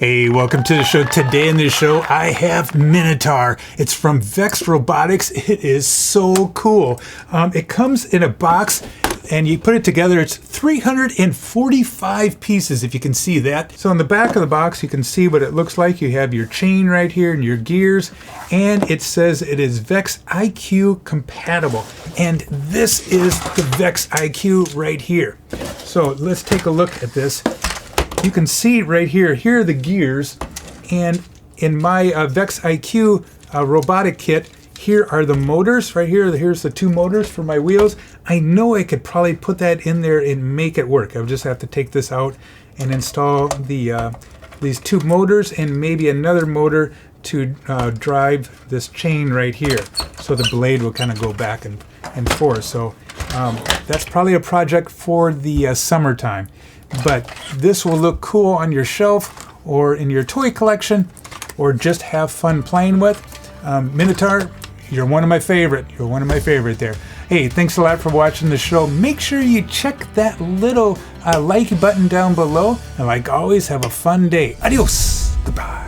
Hey, welcome to the show. Today in the show, I have Minotaur. It's from Vex Robotics. It is so cool. It comes in a box and you put it together. It's 345 pieces, if you can see that. So on the back of the box, you can see what it looks like. You have your chain right here and your gears, and it says it is Vex IQ compatible. And this is the Vex IQ right here. So let's take a look at this. You can see right here, here are the gears, and in my Vex IQ robotic kit, here are the motors right here. Here's the two motors for my wheels. I know I could probably put that in there and make it work. I'll just have to take this out and install the these two motors and maybe another motor to drive this chain right here. So the blade will kind of go back and forth. So that's probably a project for the summertime. But this will look cool on your shelf or in your toy collection, or just have fun playing with. Minotaur, you're one of my favorite. You're one of my favorite there. Hey, thanks a lot for watching the show. Make sure you check that little like button down below. And like always, have a fun day. Adios. Goodbye.